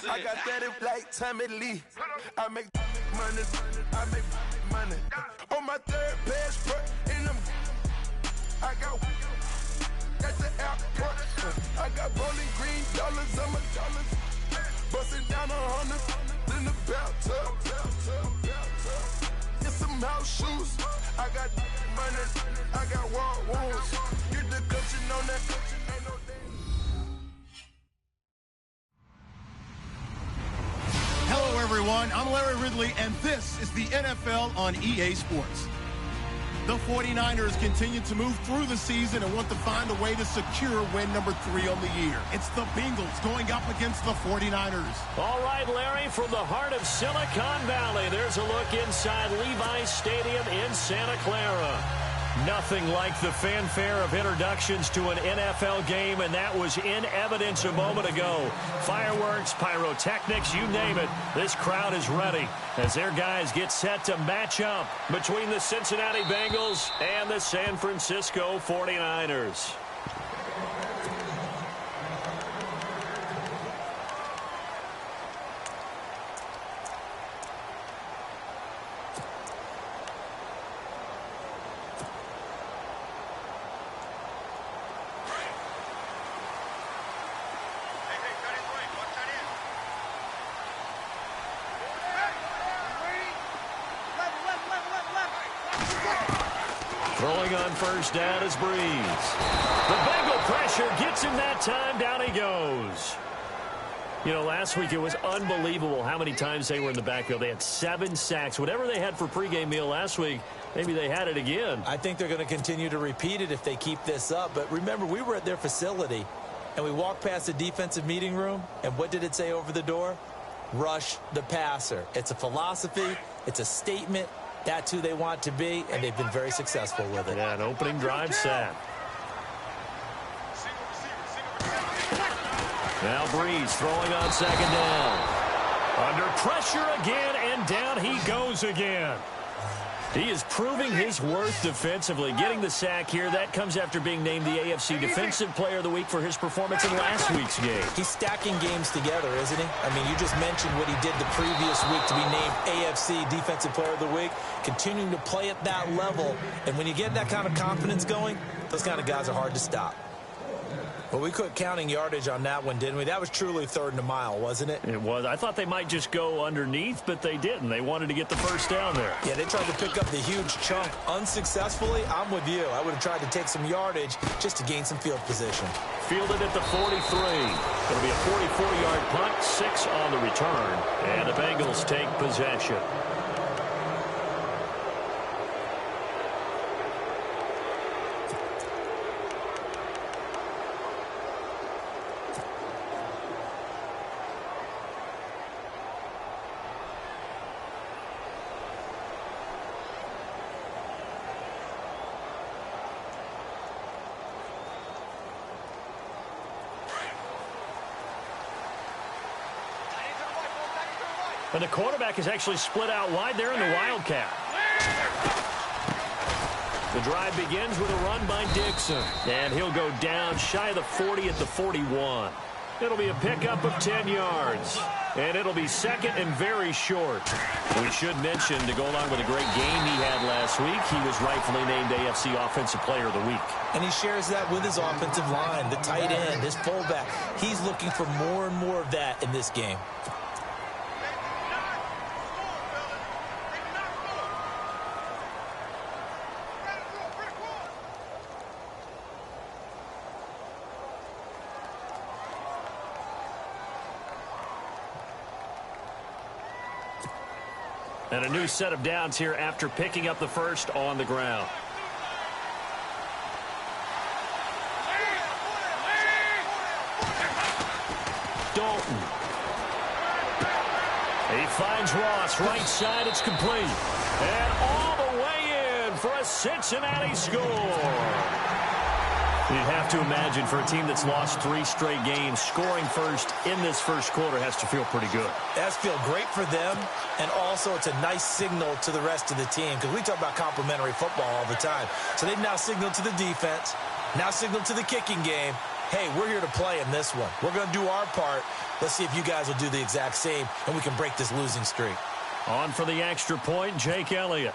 I got that if like Tommy Lee. I make money. On my third passport in them. I got at the airport. I got rolling green dollars on my dollars. Busting down 100 in the bathtub. It's some house shoes. I got money. I got war wounds. You the coaching on that. Ain't no day. Hello, everyone. I'm Larry Ridley, and this is the NFL on EA Sports. The 49ers continue to move through the season and want to find a way to secure win number 3 on the year. It's the Bengals going up against the 49ers. All right, Larry, from the heart of Silicon Valley, there's a look inside Levi's Stadium in Santa Clara. Nothing like the fanfare of introductions to an NFL game, and that was in evidence a moment ago. Fireworks, pyrotechnics, you name it. This crowd is ready as their guys get set to match up between the Cincinnati Bengals and the San Francisco 49ers. Throwing on first down is Breeze. The Bengal pressure gets him that time. Down he goes. You know, last week it was unbelievable how many times they were in the backfield. They had 7 sacks. Whatever they had for pregame meal last week, maybe they had it again. I think they're going to continue to repeat it if they keep this up. But remember, we were at their facility, and we walked past the defensive meeting room, and what did it say over the door? Rush the passer. It's a philosophy. It's a statement. That's who they want to be, and they've been very successful with it. Yeah, an opening drive sack. Now Breeze throwing on second down. Under pressure again, and down he goes again. He is proving his worth defensively. Getting the sack here, that comes after being named the AFC Defensive Player of the Week for his performance in last week's game. He's stacking games together, isn't he? I mean, you just mentioned what he did the previous week to be named AFC Defensive Player of the Week, continuing to play at that level. And when you get that kind of confidence going, those kind of guys are hard to stop. Well, we quit counting yardage on that one, didn't we? That was truly 3rd and a mile, wasn't it? It was. I thought they might just go underneath, but they didn't. They wanted to get the first down there. Yeah, they tried to pick up the huge chunk unsuccessfully. I'm with you. I would have tried to take some yardage just to gain some field position. Fielded at the 43. It'll be a 44-yard punt, 6 on the return, and the Bengals take possession. And the quarterback is actually split out wide there in the Wildcat. The drive begins with a run by Dixon. And he'll go down shy of the 40 at the 41. It'll be a pickup of 10 yards. And it'll be second and very short. We should mention, to go along with a great game he had last week, he was rightfully named AFC Offensive Player of the Week. And he shares that with his offensive line, the tight end, his fullback. He's looking for more and more of that in this game. And a new set of downs here after picking up the first on the ground. Dalton. He finds Ross right side. It's complete. And all the way in for a Cincinnati score. You'd have to imagine for a team that's lost 3 straight games, scoring first in this first quarter has to feel pretty good. It has to feel great for them, and also it's a nice signal to the rest of the team, because we talk about complementary football all the time. So they've now signaled to the defense, now signaled to the kicking game, hey, we're here to play in this one. We're going to do our part. Let's see if you guys will do the exact same, and we can break this losing streak. On for the extra point, Jake Elliott.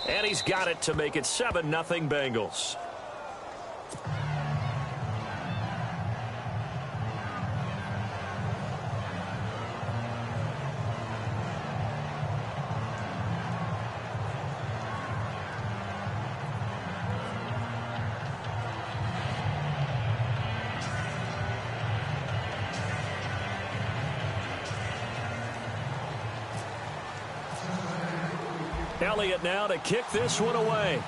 And he's got it to make it 7-0 Bengals. Elliott now to kick this one away.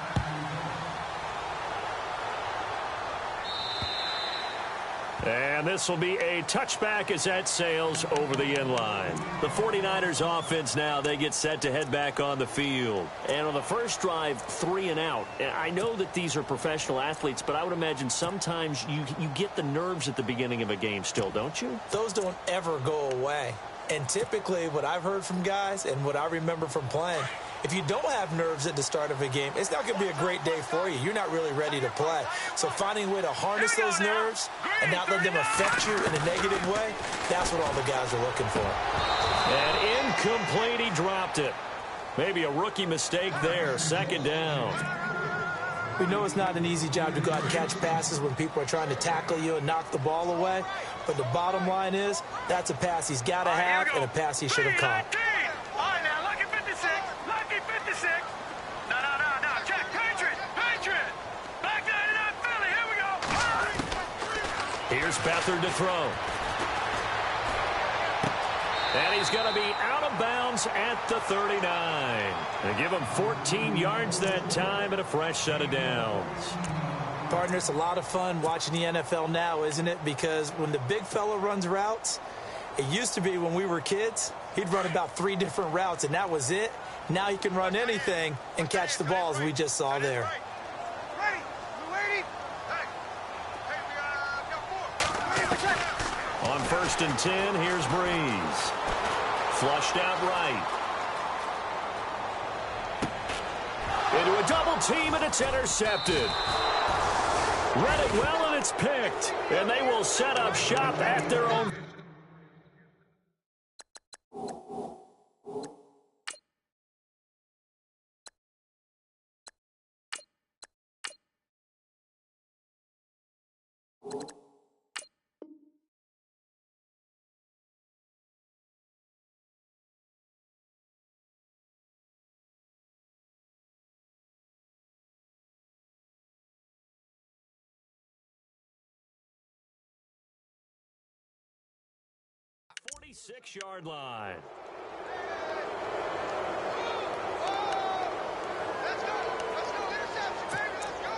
And this will be a touchback as that sails over the end line. The 49ers offense now, they get set to head back on the field. And on the first drive, 3 and out. I know that these are professional athletes, but I would imagine sometimes you get the nerves at the beginning of a game still, don't you? Those don't ever go away. And typically what I've heard from guys and what I remember from playing, if you don't have nerves at the start of a game, it's not going to be a great day for you. You're not really ready to play. So finding a way to harness those nerves and not let them affect you in a negative way, that's what all the guys are looking for. And incomplete, he dropped it. Maybe a rookie mistake there, 2nd down. We know it's not an easy job to go out and catch passes when people are trying to tackle you and knock the ball away. But the bottom line is, that's a pass he's got to have and a pass he should have caught. All right, now, lucky 56. Lucky 56. No. Check. Patriot. Back 99 Philly. Here we go. Here's Beathard to throw. And he's going to be out of bounds at the 39. They give him 14 yards that time and a fresh set of downs. Partner, it's a lot of fun watching the NFL now, isn't it? Because when the big fella runs routes, it used to be when we were kids, he'd run about 3 different routes, and that was it. Now he can run anything and catch the ball, as we just saw there. Ready. We're waiting. On 1st and 10, here's Breeze. Flushed out right. Into a double team, and it's intercepted. Read it well, and it's picked. And they will set up shop at their own. Six-yard line. Let's go. Interception, baby. Let's go.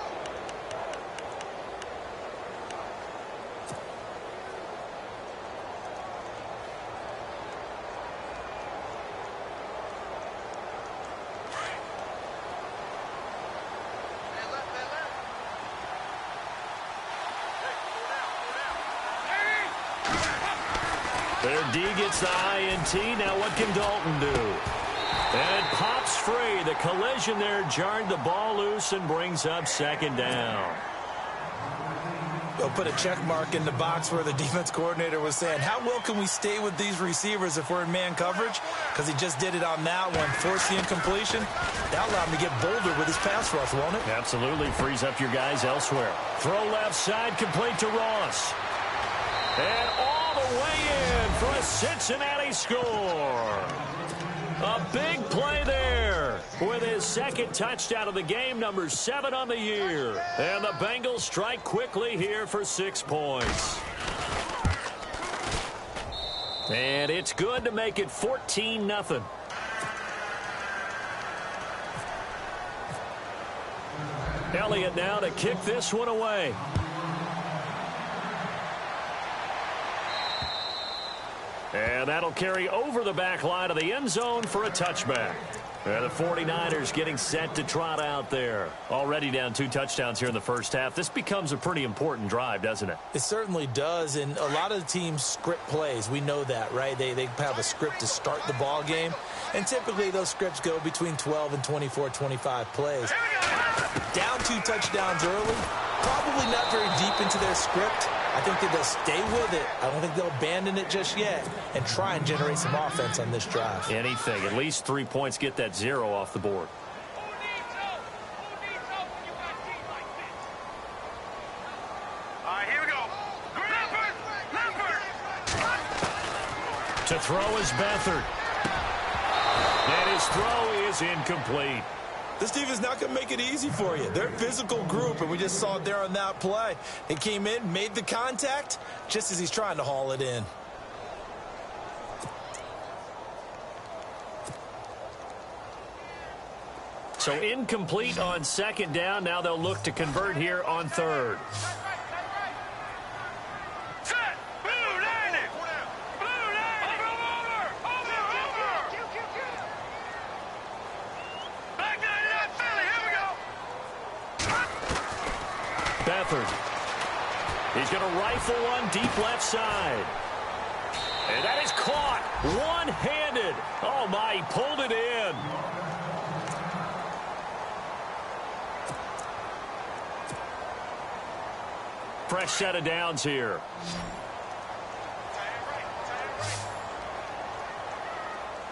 Their D gets the INT. Now what can Dalton do? And it pops free. The collision there jarred the ball loose and brings up 2nd down. They'll put a check mark in the box where the defense coordinator was saying, how well can we stay with these receivers if we're in man coverage? Because he just did it on that one, forced the incompletion. That'll allow him to get bolder with his pass rush, won't it? Absolutely. Frees up your guys elsewhere. Throw left side, complete to Ross. And all the way in for a Cincinnati score. A big play there with his 2nd touchdown of the game, number 7 on the year. And the Bengals strike quickly here for 6 points. And it's good to make it 14-0. Elliott now to kick this one away. And that'll carry over the back line of the end zone for a touchback. The 49ers getting set to trot out there. Already down 2 touchdowns here in the first half. This becomes a pretty important drive, doesn't it? It certainly does, and a lot of the teams script plays. We know that, right? They have a script to start the ball game, and typically those scripts go between 12 and 24, 25 plays. Down 2 touchdowns early, probably not very deep into their script. I think that they'll stay with it. I don't think they'll abandon it just yet and try and generate some offense on this drive. Anything. At least 3 points, get that 0 off the board. All right, here we go. Leopard! To throw is Beathard. And his throw is incomplete. This team is not going to make it easy for you. They're a physical group, and we just saw it there on that play. He came in, made the contact, just as he's trying to haul it in. So incomplete on 2nd down. Now they'll look to convert here on 3rd. Beathard. He's going to rifle one deep left side. And that is caught one-handed. Oh, my, he pulled it in. Fresh set of downs here.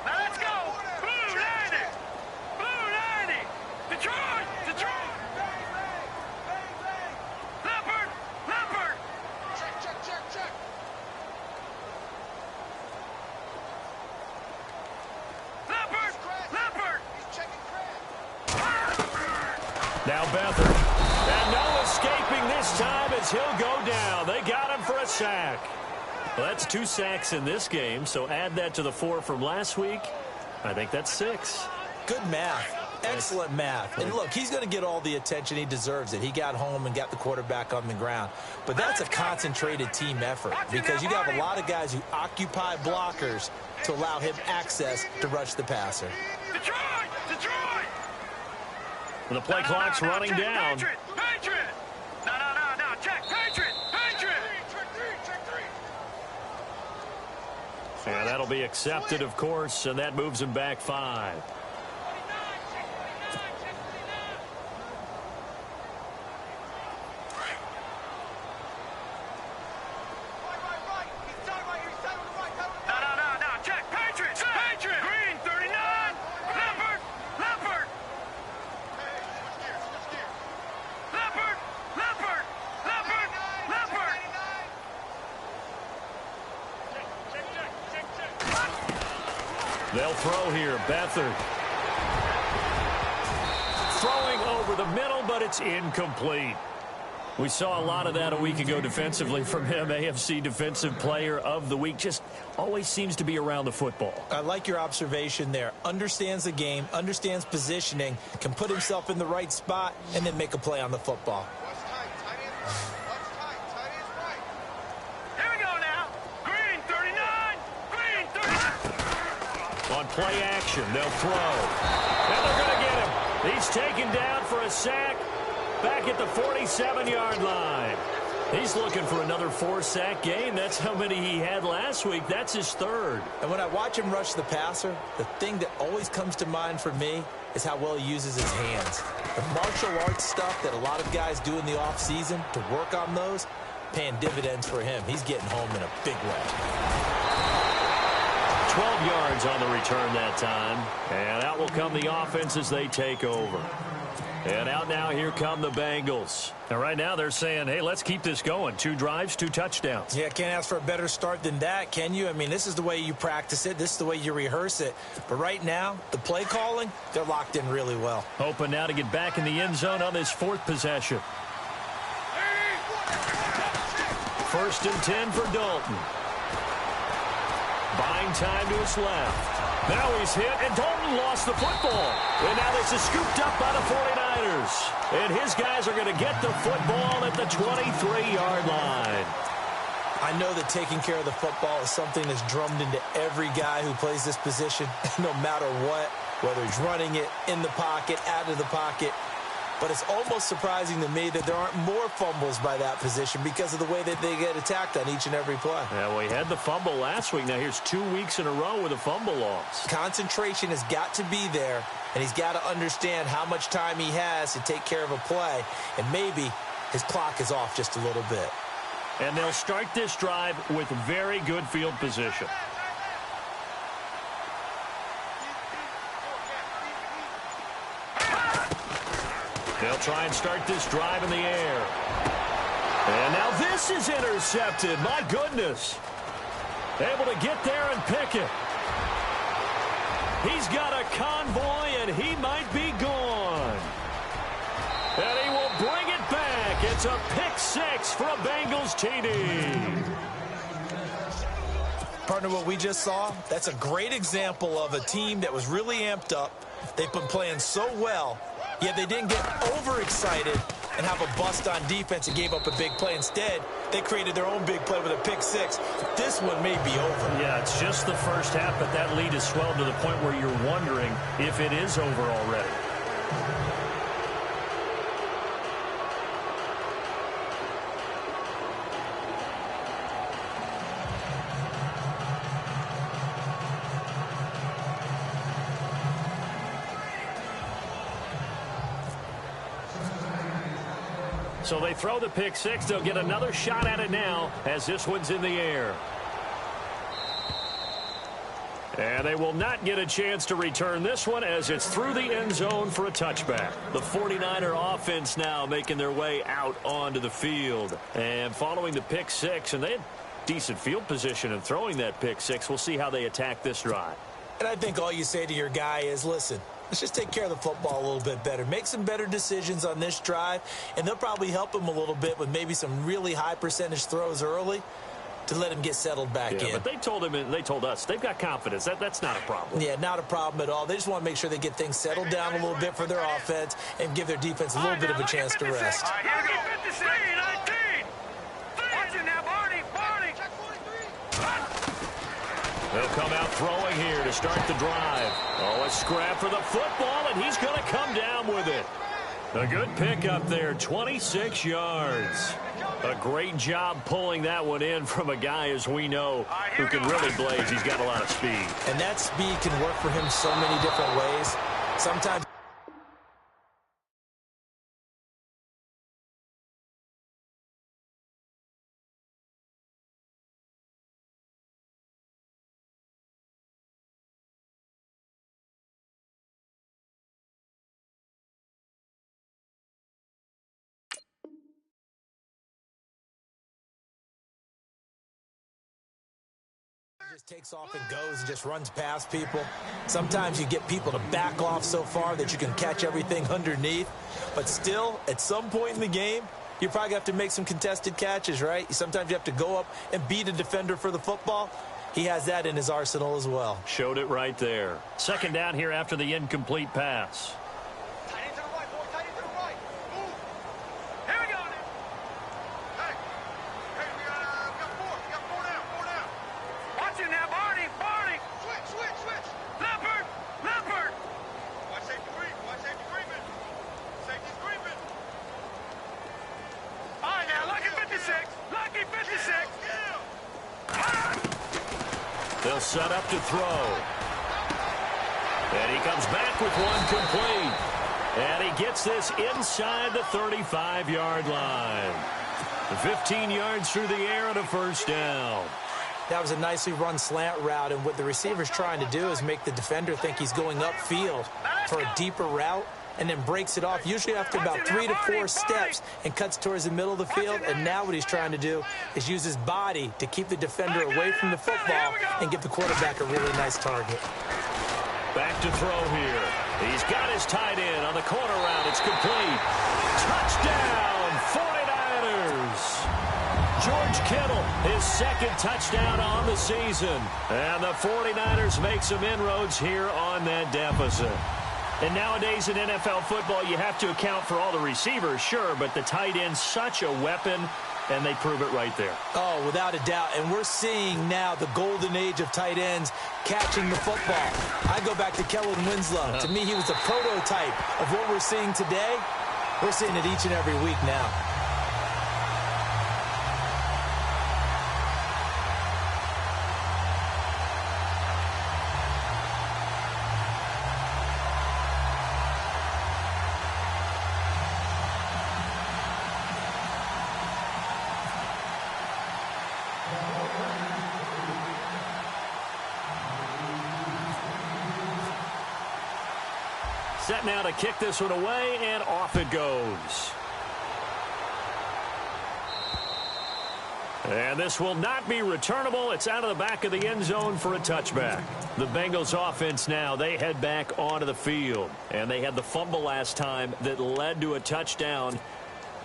Now let's go. Blue 90. Blue 90. Detroit. Detroit. Leopard. Leopard. Check. Leopard. Leopard. He's checking crab. Now Beathard. And no escaping this time as he'll go down. They got him for a sack. Well, that's 2 sacks in this game, so add that to the 4 from last week. I think that's 6. Good math. Excellent math. And look, he's going to get all the attention. He deserves it. He got home and got the quarterback on the ground. But that's a concentrated team effort because you got a lot of guys who occupy blockers to allow him access to rush the passer. Detroit. Detroit. The play clock's running check, down. Patriot. No. Check. Patriot. Check 3. Yeah, that'll be accepted, of course, and that moves him back 5. No. Check. Patriot. Patriot. Green 39. Leopard. Leopard. They'll throw here. Beathard. Throwing over the middle, but it's incomplete. We saw a lot of that a week ago defensively from him. AFC Defensive Player of the Week. Just always seems to be around the football. I like your observation there. Understands the game, understands positioning, can put himself in the right spot, and then make a play on the football. Here we go now. Green 39. Green 39. On play action, they'll throw. And they're going to get him. He's taken down for a sack. Back at the 47-yard line. He's looking for another 4-sack game. That's how many he had last week. That's his 3rd. And when I watch him rush the passer, the thing that always comes to mind for me is how well he uses his hands. The martial arts stuff that a lot of guys do in the offseason to work on those, paying dividends for him. He's getting home in a big way. 12 yards on the return that time. And out will come the offense as they take over. And out now, here come the Bengals. And right now they're saying, hey, let's keep this going. 2 drives, 2 touchdowns. Yeah, can't ask for a better start than that, can you? I mean, this is the way you practice it. This is the way you rehearse it. But right now, the play calling, they're locked in really well. Hoping now to get back in the end zone on this 4th possession. 1st and 10 for Dalton. Buying time to his left. Now he's hit, and Dalton lost the football. And now this is scooped up by the 49ers. And his guys are going to get the football at the 23-yard line. I know that taking care of the football is something that's drummed into every guy who plays this position, no matter what. whether he's running it in the pocket, out of the pocket. But it's almost surprising to me that there aren't more fumbles by that position because of the way that they get attacked on each and every play. Yeah, well, he had the fumble last week. Now here's 2 weeks in a row with a fumble loss. Concentration has got to be there, and he's got to understand how much time he has to take care of a play, and maybe his clock is off just a little bit. And they'll start this drive with very good field position. They'll try and start this drive in the air. And now this is intercepted. My goodness. Able to get there and pick it. He's got a convoy, and he might be gone. And he will bring it back. It's a pick six for a Bengals TD. Partner, what we just saw, that's a great example of a team that was really amped up. They've been playing so well, yet they didn't get overexcited and have a bust on defense and gave up a big play. Instead, they created their own big play with a pick six. This one may be over. Yeah, it's just the first half, but that lead has swelled to the point where you're wondering if it is over already. So they throw the pick six. They'll get another shot at it now as this one's in the air. And they will not get a chance to return this one as it's through the end zone for a touchback. The 49er offense now making their way out onto the field. And following the pick six, and they had decent field position in throwing that pick six. We'll see how they attack this drive. And I think all you say to your guy is, listen, let's just take care of the football a little bit better. Make some better decisions on this drive, and they'll probably help him a little bit with maybe some really high percentage throws early to let him get settled back in. But they told him, and they told us, they've got confidence. That's not a problem. Yeah, not a problem at all. They just want to make sure they get things settled down a little bit for their offense and give their defense a little bit of a chance to rest. All right, here we go. 53, 19. Watch it now, Barney. They'll come out throwing here to start the drive. Oh, a scrap for the football, and he's going to come down with it. A good pick up there, 26 yards. A great job pulling that one in from a guy, as we know, who can really blaze. He's got a lot of speed. And that speed can work for him so many different ways. Sometimes just takes off and goes and just runs past people. Sometimes you get people to back off so far that you can catch everything underneath. But still, at some point in the game, you probably have to make some contested catches, right? Sometimes you have to go up and beat a defender for the football. He has that in his arsenal as well. Showed it right there. Second down here after the incomplete pass. They'll set up to throw. And he comes back with one complete. And he gets this inside the 35-yard line. 15 yards through the air and a first down. That was a nicely run slant route, and what the receiver's trying to do is make the defender think he's going upfield for a deeper route, and then breaks it off, usually after about 3 to 4 steps, and cuts towards the middle of the field. And now what he's trying to do is use his body to keep the defender away from the football and give the quarterback a really nice target. Back to throw here. He's got his tight end on the corner route. It's complete. Touchdown, 49ers. George Kittle, his second touchdown on the season. And the 49ers make some inroads here on that deficit. And nowadays in NFL football, you have to account for all the receivers, sure, but the tight end's such a weapon, and they prove it right there. Oh, without a doubt. And we're seeing now the golden age of tight ends catching the football. I go back to Kellen Winslow. To me, he was a prototype of what we're seeing today. We're seeing it each and every week now. Set now to kick this one away, and off it goes. And this will not be returnable. It's out of the back of the end zone for a touchback. The Bengals offense now, they head back onto the field. And they had the fumble last time that led to a touchdown.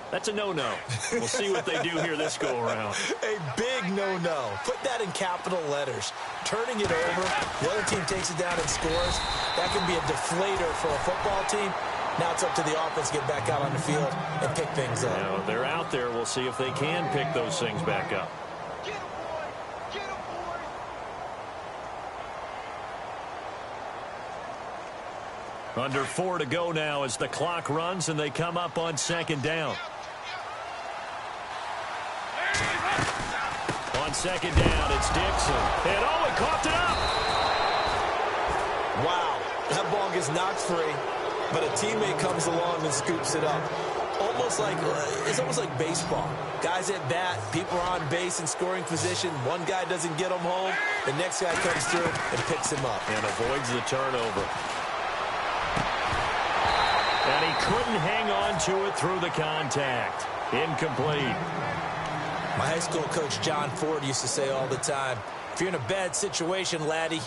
That's a no-no. We'll see what they do here this go-around. A big no-no. Put that in capital letters. Turning it over, the other team takes it down and scores. That can be a deflator for a football team. Now it's up to the offense to get back out on the field and pick things up. Now, they're out there. We'll see if they can pick those things back up. Get him, boy! Get him, boy! Under 4 to go now as the clock runs and they come up on second down. On second down, it's Dixon. And oh, he coughed it up! Wow, that ball gets knocked free, but a teammate comes along and scoops it up. It's almost like baseball. Guys at bat, people are on base in scoring position. One guy doesn't get him home. The next guy comes through and picks him up. And avoids the turnover. And he couldn't hang on to it through the contact. Incomplete. My high school coach, John Ford, used to say all the time, if you're in a bad situation, laddie,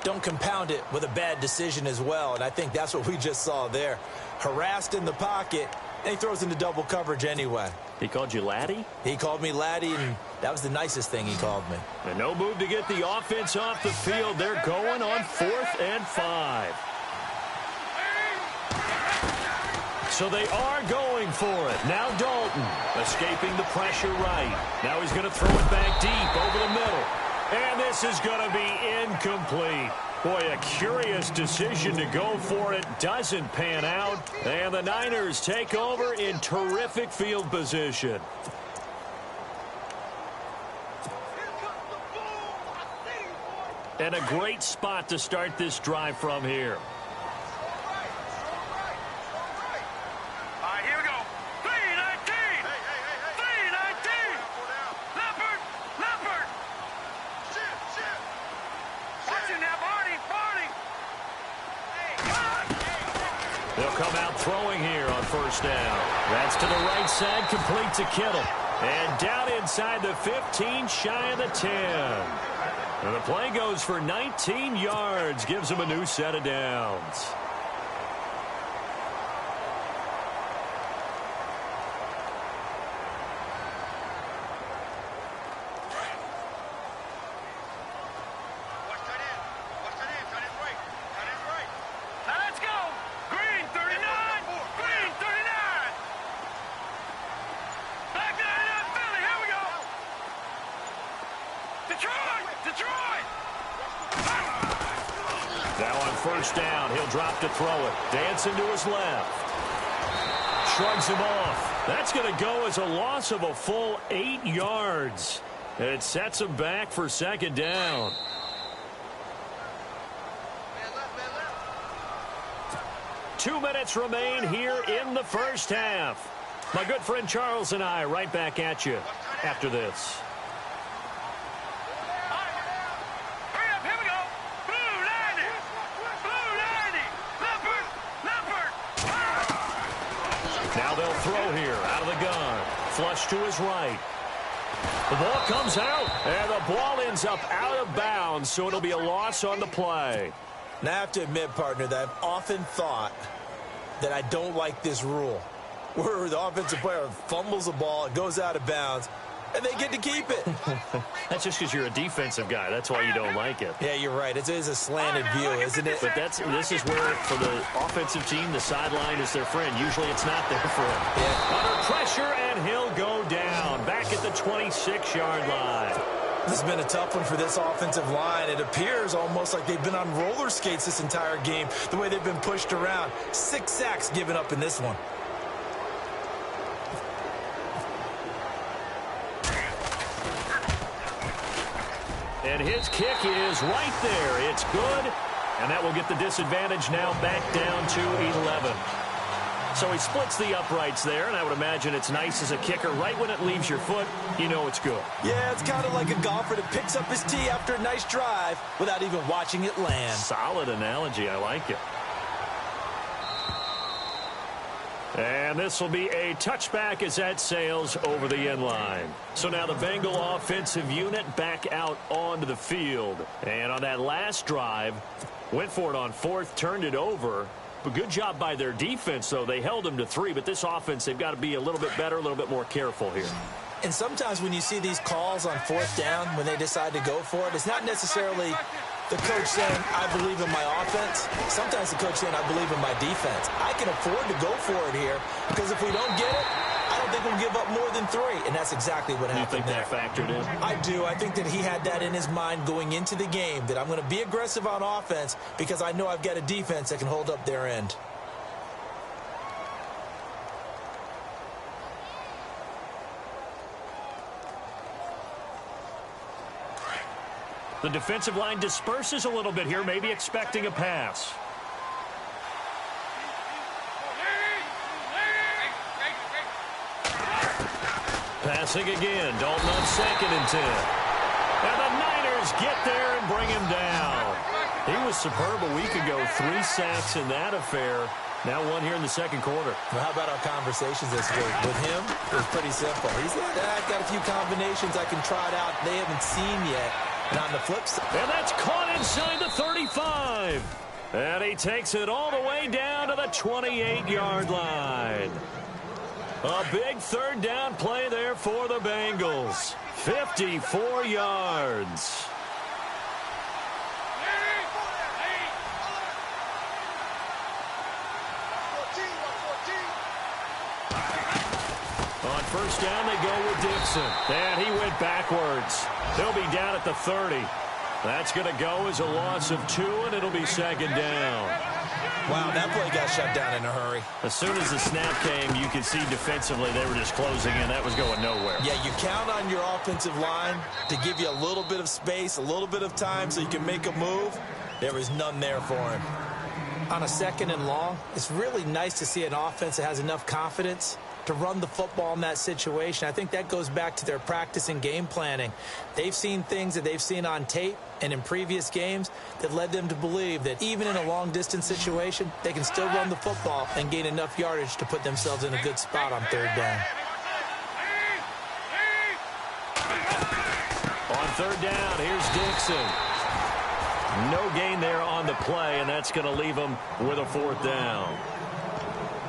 don't compound it with a bad decision as well. And I think that's what we just saw there. Harassed in the pocket, and he throws into double coverage anyway. He called you laddie? He called me laddie, and that was the nicest thing he called me. And no move to get the offense off the field. They're going on 4th and 5. So they are going for it. Now Dalton escaping the pressure right. Now he's going to throw it back deep over the middle. And this is going to be incomplete. Boy, a curious decision to go for it. Doesn't pan out. And the Niners take over in terrific field position. And a great spot to start this drive from here. They'll come out throwing here on first down. That's to the right side, complete to Kittle. And down inside the 15, shy of the 10. And the play goes for 19 yards, gives him a new set of downs. Now on first down, he'll drop to throw it. Dancing to his left. Shrugs him off. That's going to go as a loss of a full 8 yards. It sets him back for second down. Two minutes remain here in the first half. My good friend Charles and I right back at you after this. Now they'll throw here out of the gun. Flush to his right. The ball comes out, and the ball ends up out of bounds, so it'll be a loss on the play. Now, I have to admit, partner, that I've often thought that I don't like this rule, where the offensive player fumbles the ball, it goes out of bounds, and they get to keep it. That's just because you're a defensive guy. That's why you don't like it. Yeah, you're right. It is a slanted view, isn't it? But this is where, for the offensive team, the sideline is their friend. Usually it's not there for him. Yeah. Under pressure, and he'll go down. Back at the 26-yard line. This has been a tough one for this offensive line. It appears almost like they've been on roller skates this entire game, the way they've been pushed around. 6 sacks given up in this one. And his kick is right there. It's good. And that will get the disadvantage now back down to 11. So he splits the uprights there, and I would imagine it's nice as a kicker. Right when it leaves your foot, you know it's good. Yeah, it's kind of like a golfer that picks up his tee after a nice drive without even watching it land. Solid analogy. I like it. And this will be a touchback as that sails over the end line. So now the Bengal offensive unit back out onto the field. And on that last drive, went for it on 4th, turned it over. But good job by their defense, though. They held them to 3, but this offense, they've got to be a little bit better, a little bit more careful here. And sometimes when you see these calls on 4th down, when they decide to go for it, it's not necessarily the coach saying, I believe in my offense. Sometimes the coach saying, I believe in my defense. I can afford to go for it here because if we don't get it, I don't think we'll give up more than 3. And that's exactly what happened there. You think that factored in? I do. I think that he had that in his mind going into the game, that I'm going to be aggressive on offense because I know I've got a defense that can hold up their end. The defensive line disperses a little bit here, maybe expecting a pass. Passing again. Dalton on 2nd and 10. And the Niners get there and bring him down. He was superb a week ago. 3 sacks in that affair. Now 1 here in the 2nd quarter. Well, how about our conversations this week? With him, it was pretty simple. He said, I've got a few combinations I can try it out they haven't seen yet. And on the flip side. And that's caught inside the 35. And he takes it all the way down to the 28-yard line. A big 3rd down play there for the Bengals. 54 yards. On 1st down, they go with Dixon. And he went backwards. They'll be down at the 30. That's going to go as a loss of 2, and it'll be 2nd down. Wow, that play got shut down in a hurry. As soon as the snap came, you could see defensively they were just closing in. That was going nowhere. Yeah, you count on your offensive line to give you a little bit of space, a little bit of time so you can make a move. There was none there for him. On a 2nd and long, it's really nice to see an offense that has enough confidence to run the football in that situation. I think that goes back to their practice and game planning. They've seen things that they've seen on tape and in previous games that led them to believe that even in a long-distance situation, they can still run the football and gain enough yardage to put themselves in a good spot on 3rd down. On 3rd down, here's Dixon. No gain there on the play, and that's going to leave them with a 4th down.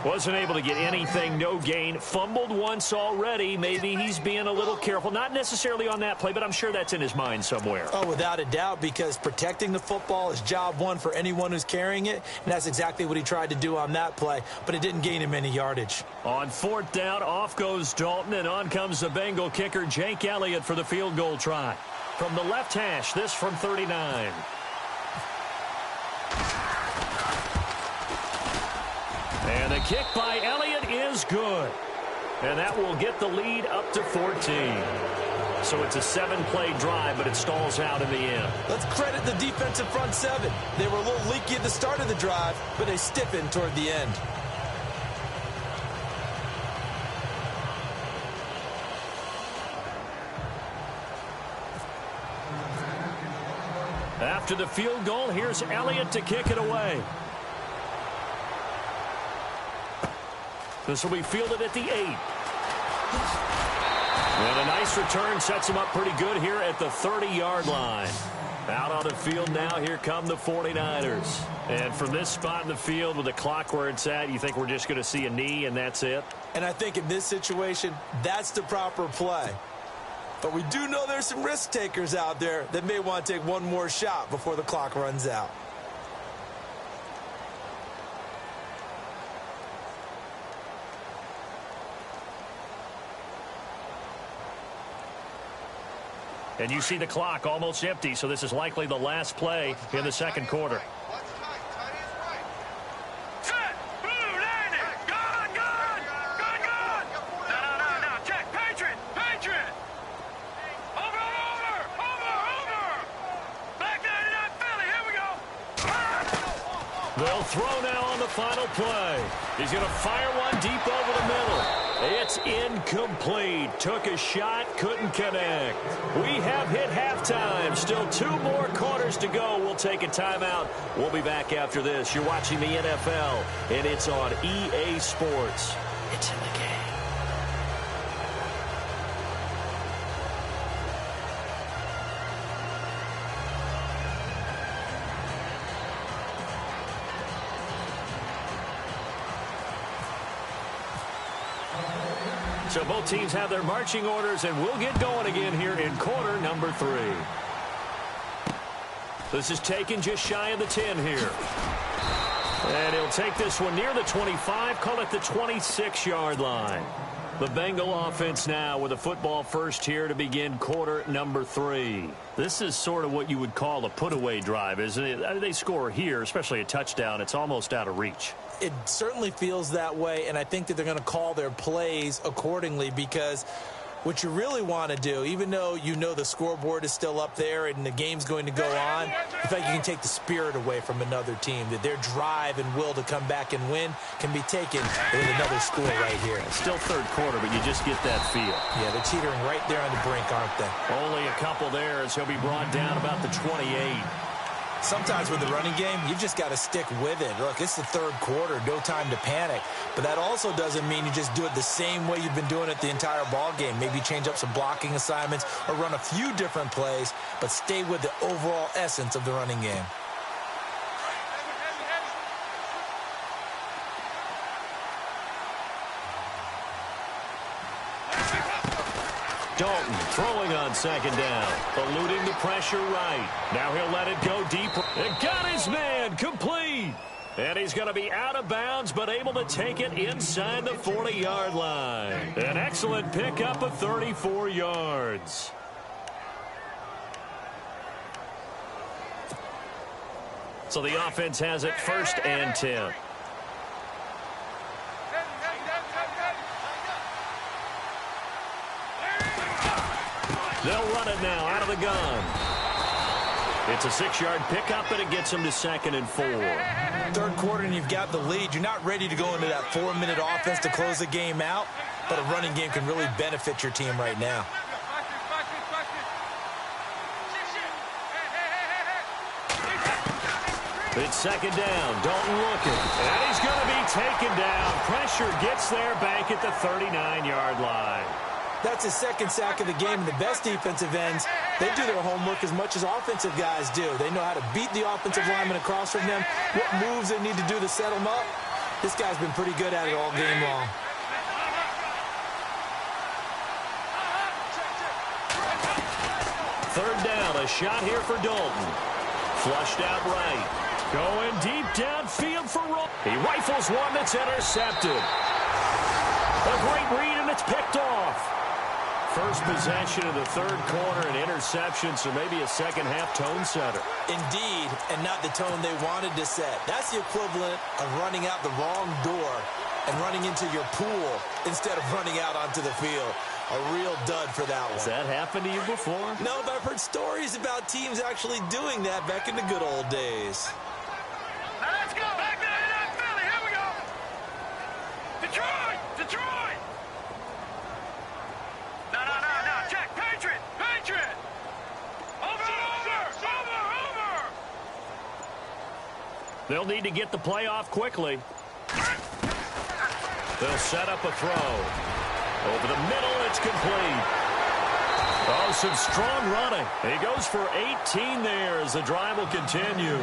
Wasn't able to get anything, no gain. Fumbled once already. Maybe he's being a little careful. Not necessarily on that play, but I'm sure that's in his mind somewhere. Oh, without a doubt, because protecting the football is job 1 for anyone who's carrying it, and that's exactly what he tried to do on that play, but it didn't gain him any yardage. On 4th down, off goes Dalton, and on comes the Bengal kicker, Jake Elliott, for the field goal try. From the left hash, this from 39. And the kick by Elliott is good. And that will get the lead up to 14. So it's a 7-play drive, but it stalls out in the end. Let's credit the defensive front 7. They were a little leaky at the start of the drive, but they stiffened toward the end. After the field goal, here's Elliott to kick it away. This will be fielded at the 8. And a nice return sets him up pretty good here at the 30-yard line. Out on the field now, here come the 49ers. And from this spot in the field with the clock where it's at, you think we're just going to see a knee and that's it? And I think in this situation, that's the proper play. But we do know there's some risk takers out there that may want to take one more shot before the clock runs out. And you see the clock almost empty, so this is likely the last play in the second quarter. Set! Blue, landing! Gone, gone! Gone, gone! No, check! Patriot! Patriot! Over! Back 99 Philly, here we go! They'll throw now on the final play. He's going to fire one deep over the middle. It's incomplete. Took a shot, couldn't connect. We have hit halftime. Still 2 more quarters to go. We'll take a timeout. We'll be back after this. You're watching the NFL, and it's on EA Sports. It's in the game. So both teams have their marching orders, and we'll get going again here in quarter number 3. This is taken just shy of the 10 here. And he'll take this one near the 25, call it the 26-yard line. The Bengal offense now with a football first here to begin quarter number 3. This is sort of what you would call a put-away drive, isn't it? They score here, especially a touchdown. It's almost out of reach. It certainly feels that way, and I think that they're going to call their plays accordingly, because what you really want to do, even though you know the scoreboard is still up there and the game's going to go on, in fact, you can take the spirit away from another team, that their drive and will to come back and win can be taken with another score right here. Still third quarter, but you just get that feel. Yeah, they're teetering right there on the brink, aren't they? Only a couple there as he'll be brought down about the 28. Sometimes with the running game, you've just got to stick with it. Look, it's the third quarter, no time to panic. But that also doesn't mean you just do it the same way you've been doing it the entire ball game. Maybe change up some blocking assignments or run a few different plays, but stay with the overall essence of the running game. Dalton throwing on second down, eluding the pressure right. Now he'll let it go deep. And got his man complete. And he's going to be out of bounds, but able to take it inside the 40-yard line. An excellent pickup of 34 yards. So the offense has it 1st and 10. They'll run it now out of the gun. It's a 6-yard pickup, and it gets them to 2nd and 4. Third quarter, and you've got the lead. You're not ready to go into that 4-minute offense to close the game out, but a running game can really benefit your team right now. It's 2nd down. Dalton looking. And he's going to be taken down. Pressure gets there back at the 39-yard line. That's his 2nd sack of the game. And the best defensive ends, they do their homework as much as offensive guys do. They know how to beat the offensive lineman across from them, what moves they need to do to set them up. This guy's been pretty good at it all game long. Third down, a shot here for Dalton. Flushed out right. Going deep downfield for Roll. He rifles one that's intercepted. A great read, and it's picked off. First possession of the third quarter, an interception, so maybe a second-half tone setter. Indeed, and not the tone they wanted to set. That's the equivalent of running out the wrong door and running into your pool instead of running out onto the field. A real dud for that one. Has that happened to you before? No, but I've heard stories about teams actually doing that back in the good old days. Now let's go. Back 99 Philly. Here we go. Detroit. Detroit. No. Check. Patriot. Over. They'll need to get the play off quickly. They'll set up a throw. Over the middle, it's complete. Oh, some strong running. He goes for 18 there as the drive will continue.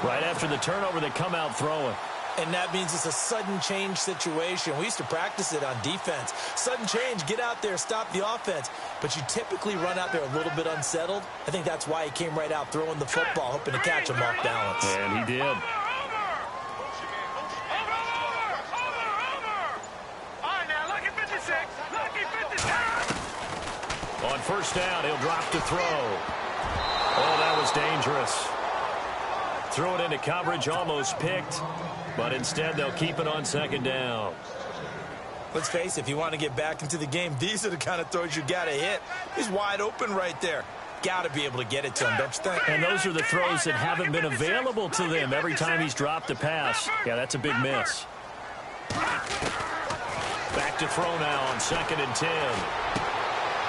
Right after the turnover, they come out throwing. And that means it's a sudden change situation. We used to practice it on defense. Sudden change, get out there, stop the offense. But you typically run out there a little bit unsettled. I think that's why he came right out throwing the football, hoping to catch him off balance. And he did. On first down, he'll drop to throw. Oh, that was dangerous. Threw it into coverage, almost picked. But instead, they'll keep it on second down. Let's face it, if you want to get back into the game, these are the kind of throws you got to hit. He's wide open right there. Got to be able to get it to him, don't you think? And those are the throws that haven't been available to them every time he's dropped a pass. Yeah, that's a big miss. Back to throw now on 2nd and 10.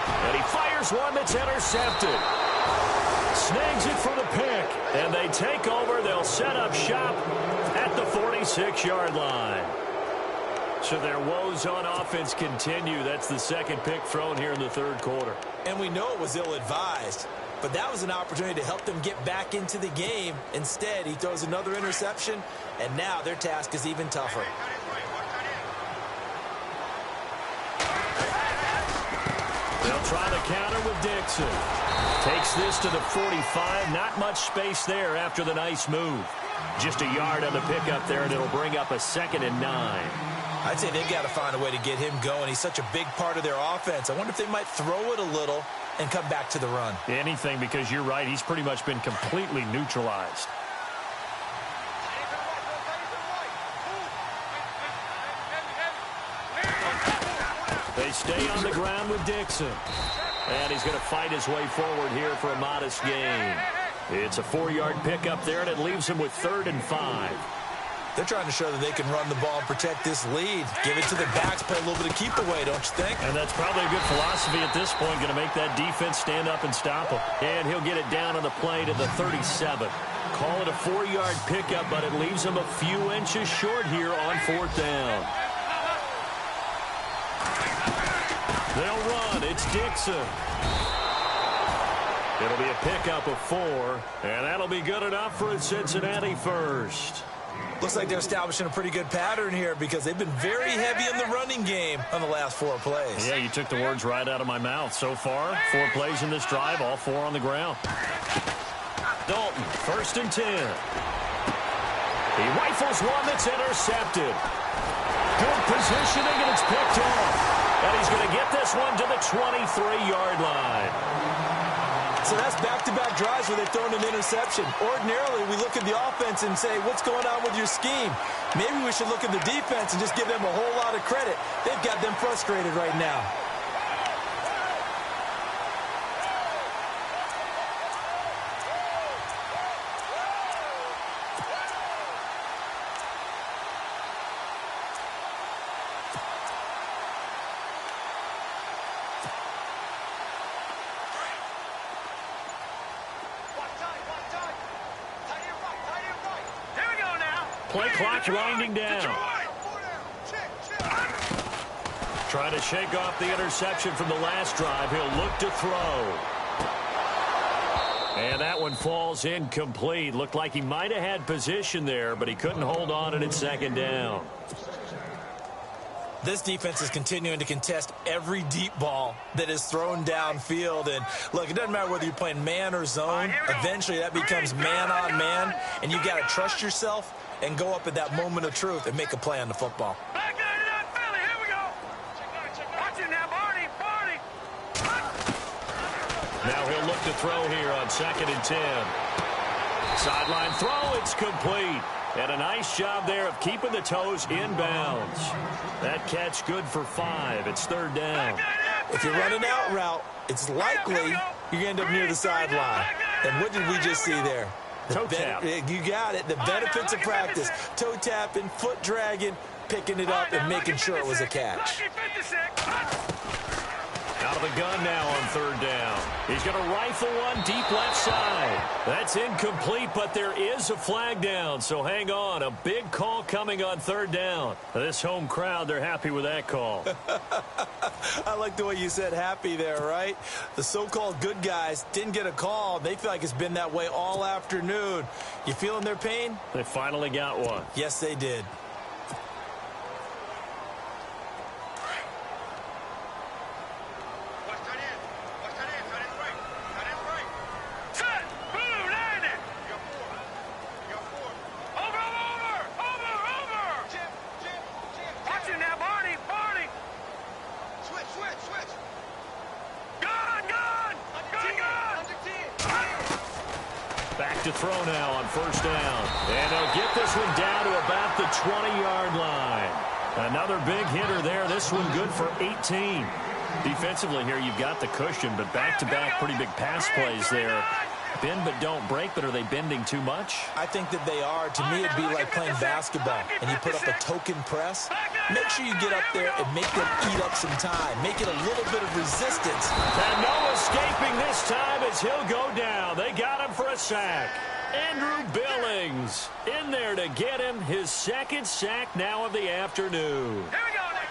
And he fires one that's intercepted. Snags it for the pick. And they take over. They'll set up shop at the 46-yard line. So their woes on offense continue. That's the second pick thrown here in the third quarter. And we know it was ill-advised. But that was an opportunity to help them get back into the game. Instead, he throws another interception. And now their task is even tougher. They'll try the counter with Dixon. Takes this to the 45. Not much space there after the nice move. Just a yard on the pickup there, and it'll bring up a 2nd and 9. I'd say they've got to find a way to get him going. He's such a big part of their offense. I wonder if they might throw it a little and come back to the run. Anything, because you're right. He's pretty much been completely neutralized. They stay on the ground with Dixon. And he's going to fight his way forward here for a modest gain. It's a 4-yard pickup there, and it leaves him with 3rd and 5. They're trying to show that they can run the ball and protect this lead. Give it to the backs, play a little bit of keep away, don't you think? And that's probably a good philosophy at this point, going to make that defense stand up and stop him. And he'll get it down on the play to the 37. Call it a 4-yard pickup, but it leaves him a few inches short here on 4th down. They'll run. It's Dixon. It'll be a pickup of 4, and that'll be good enough for a Cincinnati first. Looks like they're establishing a pretty good pattern here because they've been very heavy in the running game on the last 4 plays. Yeah, you took the words right out of my mouth. So far, 4 plays in this drive, all 4 on the ground. Dalton, 1st and 10. He rifles one that's intercepted. Good positioning, and it's picked off. And he's going to get this one to the 23-yard line. So that's back-to-back drives where they've thrown an interception. Ordinarily, we look at the offense and say, what's going on with your scheme? Maybe we should look at the defense and just give them a whole lot of credit. They've got them frustrated right now. Play clock winding down. Trying to shake off the interception from the last drive. He'll look to throw. And that one falls incomplete. Looked like he might have had position there, but he couldn't hold on at 2nd down. This defense is continuing to contest every deep ball that is thrown downfield. And, look, it doesn't matter whether you're playing man or zone. Eventually, that becomes man-on-man, and you've got to trust yourself and go up at that moment of truth and make a play on the football. Back there to that Philly. Here we go. Watch it now, Barney. Now he'll look to throw here on 2nd and 10. Sideline throw. It's complete. And a nice job there of keeping the toes inbounds. That catch good for 5. It's 3rd down. If you're running out route, it's likely you're going to end up near the sideline. And what did we just see there? Toe tap. You got it. The benefits of practice. Toe tapping, foot dragging, picking it up, and making sure it was a catch. Out of the gun now on third down. He's going to rifle one deep left side. That's incomplete, but there is a flag down, so hang on. A big call coming on third down. This home crowd, they're happy with that call. I like the way you said happy there, right? The so-called good guys didn't get a call. They feel like it's been that way all afternoon. You feeling their pain? They finally got one. Yes, they did. To throw now on first down. And they'll get this one down to about the 20-yard line. Another big hitter there. This one good for 18. Defensively here, you've got the cushion, but back-to-back pretty big pass plays there. Bend but don't break, but are they bending too much? I think that they are. To me, it'd be like playing basketball, and you put up a token press. Make sure you get up there and make them eat up some time. Make it a little bit of resistance. And no escaping this time as he'll go down. They got him for a sack. Andrew Billings in there to get him his second sack now of the afternoon. Here we go, Nick.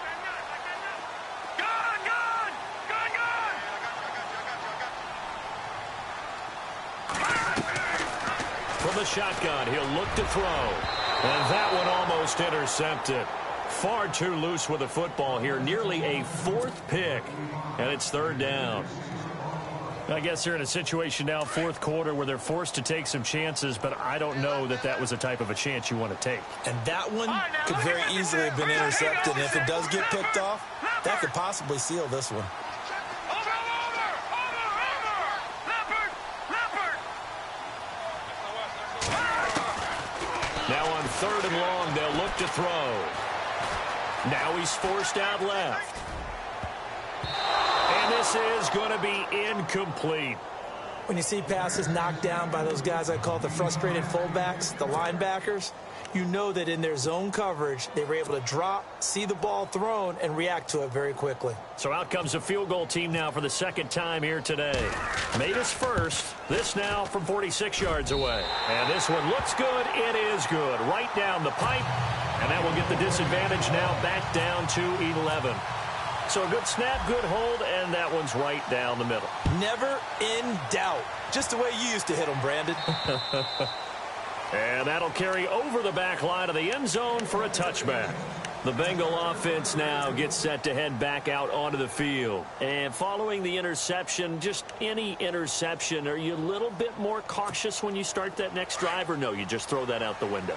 From the shotgun, he'll look to throw. And that one almost intercepted. Far too loose with the football here. Nearly a fourth pick. And it's third down. I guess they're in a situation now, fourth quarter, where they're forced to take some chances, but I don't know that that was the type of a chance you want to take. And that one could very easily have been intercepted. And if it does get picked off, that could possibly seal this one. Now on third and long, they'll look to throw. Now he's forced out left. And this is going to be incomplete. When you see passes knocked down by those guys I call the frustrated fullbacks, the linebackers, you know that in their zone coverage, they were able to drop, see the ball thrown, and react to it very quickly. So out comes a field goal team now for the second time here today. Made us first. This now from 46 yards away. And this one looks good. It is good. Right down the pipe. And that will get the disadvantage now back down to 11. So a good snap, good hold, and that one's right down the middle. Never in doubt. Just the way you used to hit them, Brandon. And that'll carry over the back line of the end zone for a touchback. The Bengal offense now gets set to head back out onto the field. And following the interception, just any interception, are you a little bit more cautious when you start that next drive, or no, you just throw that out the window?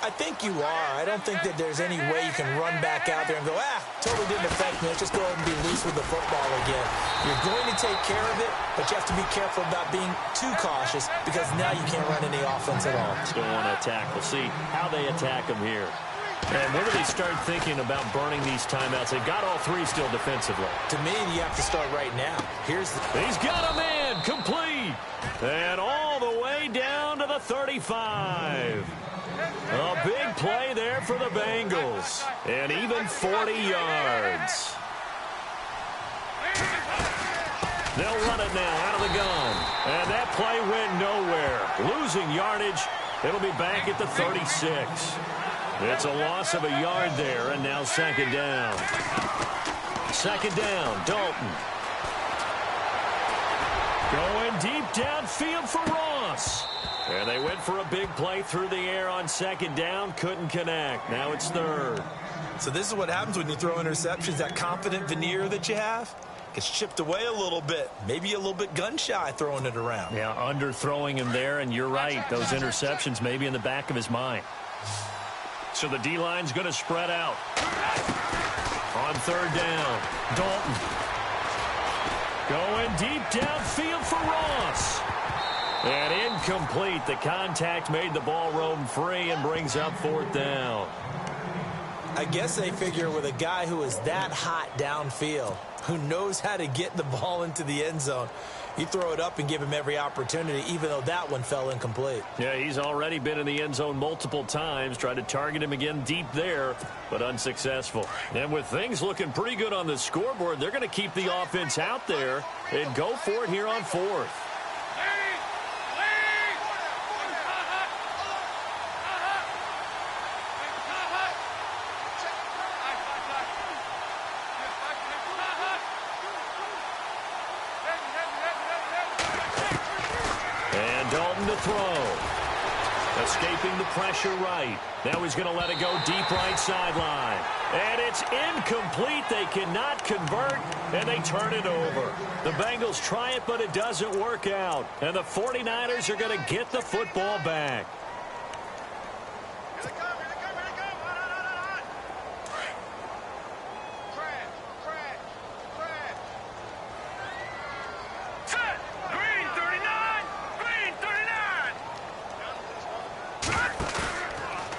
I think you are. I don't think that there's any way you can run back out there and go, totally didn't affect me. Let's just go ahead and be loose with the football again. You're going to take care of it, but you have to be careful about being too cautious because now you can't run any offense at all. Still want to attack. We'll see how they attack them here. And when do they start thinking about burning these timeouts? They've got all three still defensively. To me, you have to start right now. He's got a man, complete. And all the way down to the 35. A big play there for the Bengals. And even 40 yards. They'll run it now out of the gun. And that play went nowhere. Losing yardage. It'll be back at the 36. It's a loss of a yard there, and now second down. Second down, Dalton. Going deep downfield for Ross. And they went for a big play through the air on second down. Couldn't connect. Now it's third. So this is what happens when you throw interceptions. That confident veneer that you have gets chipped away a little bit. Maybe a little bit gun-shy throwing it around. Yeah, underthrowing him there, and you're right. Those interceptions maybe in the back of his mind. So the D-line's going to spread out. On third down, Dalton. Going deep downfield for Ross. And incomplete. The contact made the ball roam free and brings up fourth down. I guess they figure with a guy who is that hot downfield, who knows how to get the ball into the end zone, you throw it up and give him every opportunity, even though that one fell incomplete. Yeah, he's already been in the end zone multiple times. Tried to target him again deep there, but unsuccessful. And with things looking pretty good on the scoreboard, they're going to keep the offense out there and go for it here on fourth. Throw. Escaping the pressure right. Now he's going to let it go deep right sideline. And it's incomplete. They cannot convert, and they turn it over. The Bengals try it, but it doesn't work out. And the 49ers are going to get the football back.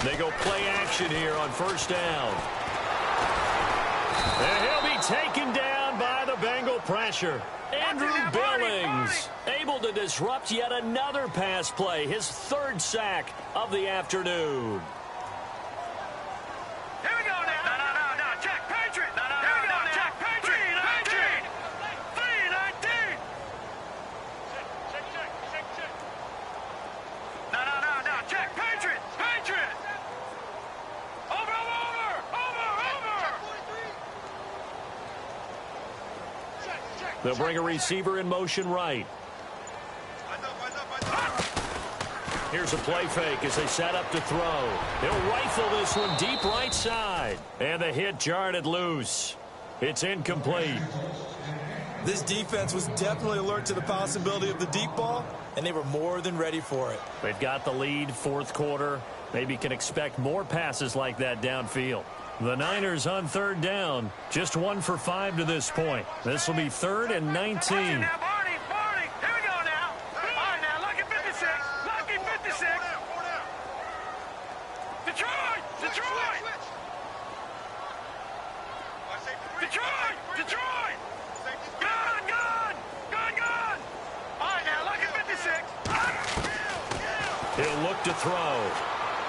They go play action here on first down. And he'll be taken down by the Bengal pressure. Andrew Billings able to disrupt yet another pass play, his third sack of the afternoon. Here we go now. No. Check. Patriot. No. Here we go now. Check. Patriot. 319. Check. No. Check. Patriot. Over. They'll bring a receiver in motion right. Here's a play fake as they set up to throw. He'll rifle this one deep right side. And the hit jarred it loose. It's incomplete. This defense was definitely alert to the possibility of the deep ball, and they were more than ready for it. They've got the lead, fourth quarter. Maybe can expect more passes like that downfield. The Niners on third down, just 1 for 5 to this point. This will be 3rd and 19. Barney. Here we go now. All right, now, lucky 56. Detroit. Gun. All right, now, lucky 56. He'll look to throw.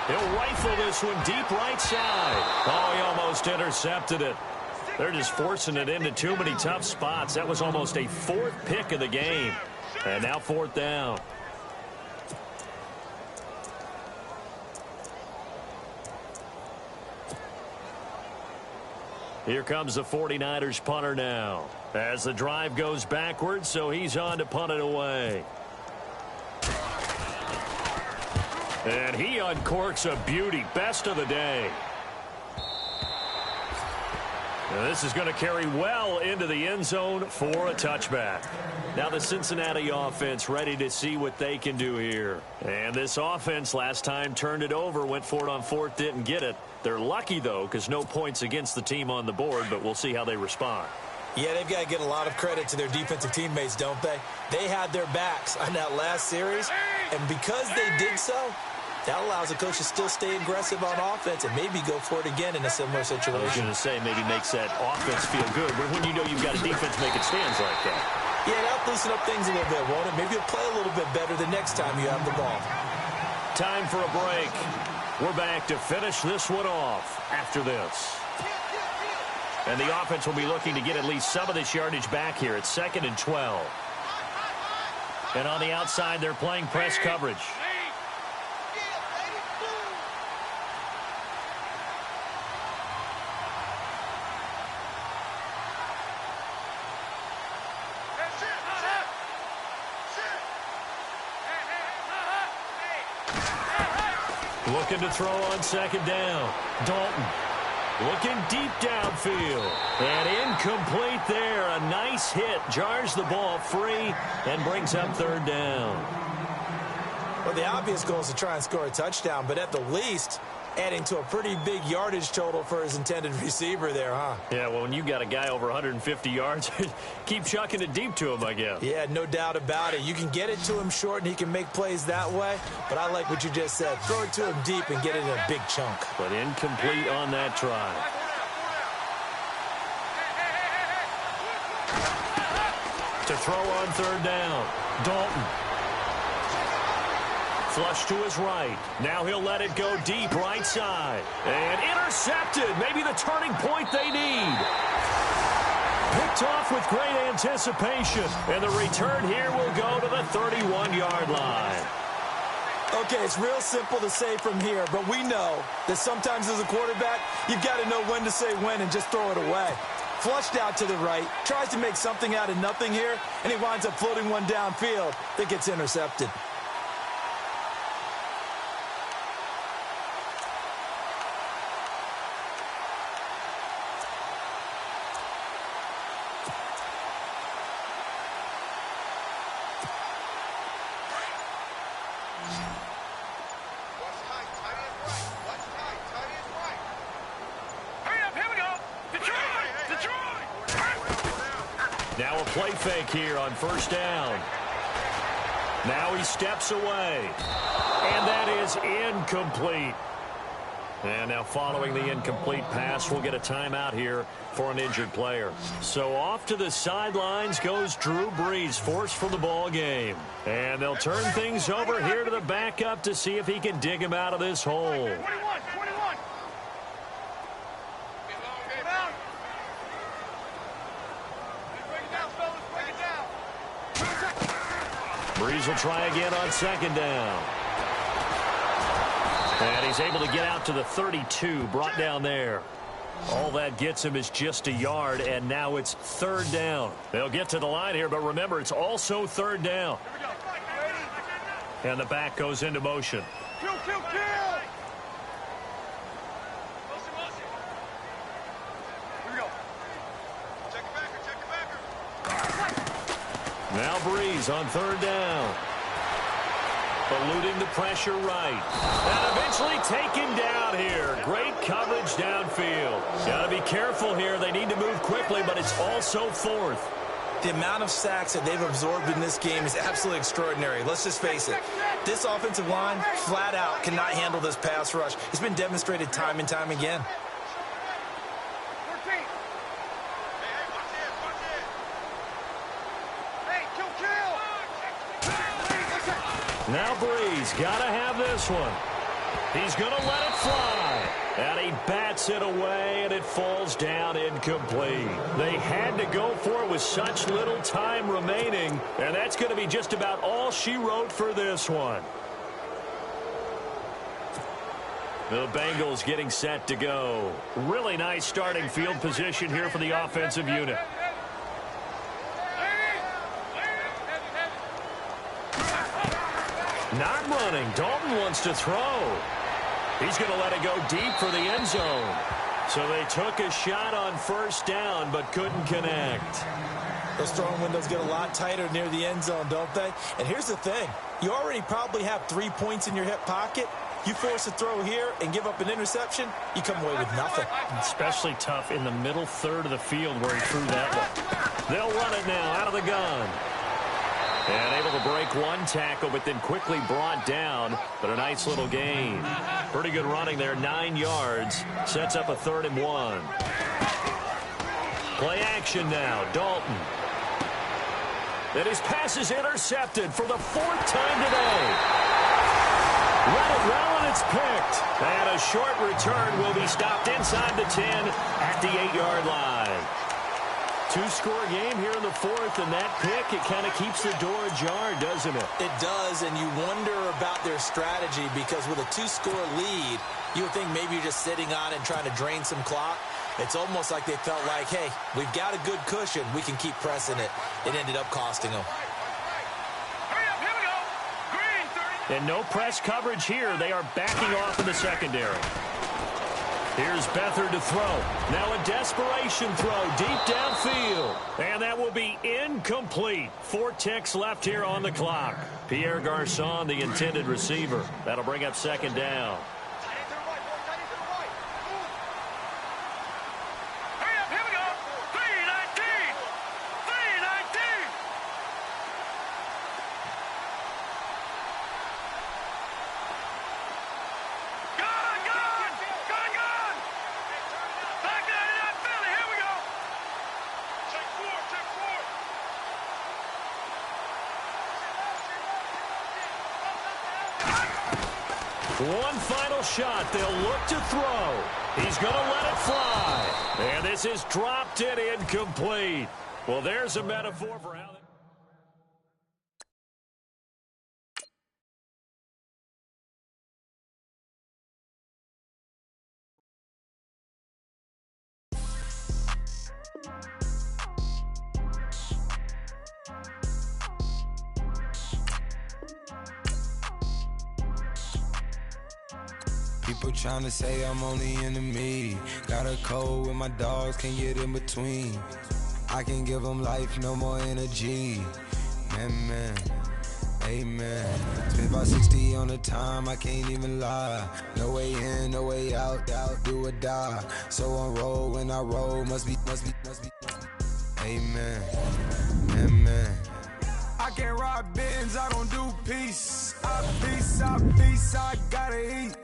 He'll rifle this one deep right side. Oh, he almost intercepted it. They're just forcing it into too many tough spots. That was almost a 4th pick of the game. And now 4th down. Here comes the 49ers punter now. As the drive goes backwards, so he's on to punt it away. And he uncorks a beauty. Best of the day. Now this is going to carry well into the end zone for a touchback. Now the Cincinnati offense ready to see what they can do here. And this offense last time turned it over, went for it on 4th, didn't get it. They're lucky, though, because no points against the team on the board, but we'll see how they respond. Yeah, they've got to get a lot of credit to their defensive teammates, don't they? They had their backs on that last series, and because they did so, that allows the coach to still stay aggressive on offense and maybe go for it again in a similar situation. I was going to say maybe makes that offense feel good, but when you know you've got a defense making stands like that. Yeah, that'll loosen up things a little bit, won't it? Maybe you'll play a little bit better the next time you have the ball. Time for a break. We're back to finish this one off after this. And the offense will be looking to get at least some of this yardage back here. It's 2nd and 12. And on the outside, they're playing press coverage. Looking to throw on 2nd down. Dalton looking deep downfield. And incomplete there. A nice hit. Jars the ball free and brings up 3rd down. Well, the obvious goal is to try and score a touchdown, but at the least, adding to a pretty big yardage total for his intended receiver there, huh? Yeah, well, when you got a guy over 150 yards, keep chucking it deep to him, I guess. Yeah, no doubt about it. You can get it to him short, and he can make plays that way, but I like what you just said. Throw it to him deep and get it in a big chunk. But incomplete on that try. To throw on third down, Dalton. Flush to his right. Now he'll let it go deep right side. And intercepted. Maybe the turning point they need. Picked off with great anticipation. And the return here will go to the 31-yard line. Okay, it's real simple to say from here, but we know that sometimes as a quarterback, you've got to know when to say when and just throw it away. Flushed out to the right, tries to make something out of nothing here, and he winds up floating one downfield that gets intercepted. Now a play fake here on first down. Now he steps away. And that is incomplete. And now following the incomplete pass, we'll get a timeout here for an injured player. So off to the sidelines goes Drew Brees, forced from the ball game. And they'll turn things over here to the backup to see if he can dig him out of this hole. Brees will try again on second down. And he's able to get out to the 32, brought down there. All that gets him is just a yard, and now it's third down. They'll get to the line here, but remember, it's also third down. And the back goes into motion. Kill! Now Brees on third down. Eluding the pressure right. And eventually taken down here. Great coverage downfield. Got to be careful here. They need to move quickly, but it's also fourth. The amount of sacks that they've absorbed in this game is absolutely extraordinary. Let's just face it. This offensive line, flat out, cannot handle this pass rush. It's been demonstrated time and time again. Now Brees got to have this one. He's going to let it fly. And he bats it away, and it falls down incomplete. They had to go for it with such little time remaining, and that's going to be just about all she wrote for this one. The Bengals getting set to go. Really nice starting field position here for the offensive unit. Not running. Dalton wants to throw. He's going to let it go deep for the end zone. So they took a shot on first down, but couldn't connect. Those throwing windows get a lot tighter near the end zone, don't they? And here's the thing. You already probably have 3 points in your hip pocket. You force a throw here and give up an interception, you come away with nothing. Especially tough in the middle third of the field where he threw that one. They'll run it now out of the gun. And able to break one tackle, but then quickly brought down. But a nice little gain. Pretty good running there, 9 yards. Sets up a 3rd and 1. Play action now, Dalton. And his pass is intercepted for the 4th time today. Let it roll, and it's picked. And a short return will be stopped inside the 10 at the 8-yard line. 2-score game here in the 4th, and that pick, it kind of keeps the door ajar, doesn't it? It does, and you wonder about their strategy because with a 2-score lead, you would think maybe you're just sitting on it and trying to drain some clock. It's almost like they felt like, hey, we've got a good cushion. We can keep pressing it. It ended up costing them. And no press coverage here. They are backing off in the secondary. Here's Beathard to throw. Now a desperation throw deep downfield. And that will be incomplete. 4 ticks left here on the clock. Pierre Garçon, the intended receiver. That'll bring up 2nd down. One final shot. They'll look to throw. He's going to let it fly. And this is dropped and incomplete. Well, there's a metaphor for how... People tryna say I'm only enemy. Got a code with my dogs, can't get in between. I can give them life, no more energy. Man, amen. Spent about 60 on the time, I can't even lie. No way in, no way out, do or die. So on roll, when I roll, must be. Amen, amen. I can't ride Benz, I don't do peace. I gotta eat.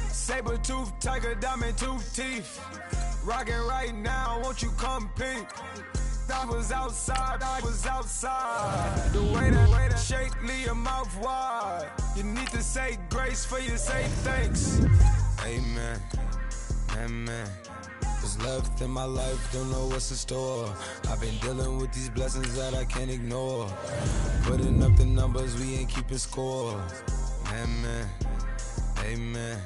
Saber tooth, tiger, diamond tooth teeth. Rockin' right now, won't you come peep? I was outside. The way that shake, leave your mouth wide. You need to say grace for you say thanks. Amen, amen. What's left in my life, don't know what's in store. I've been dealing with these blessings that I can't ignore. Putting up the numbers, we ain't keeping score. Amen, amen.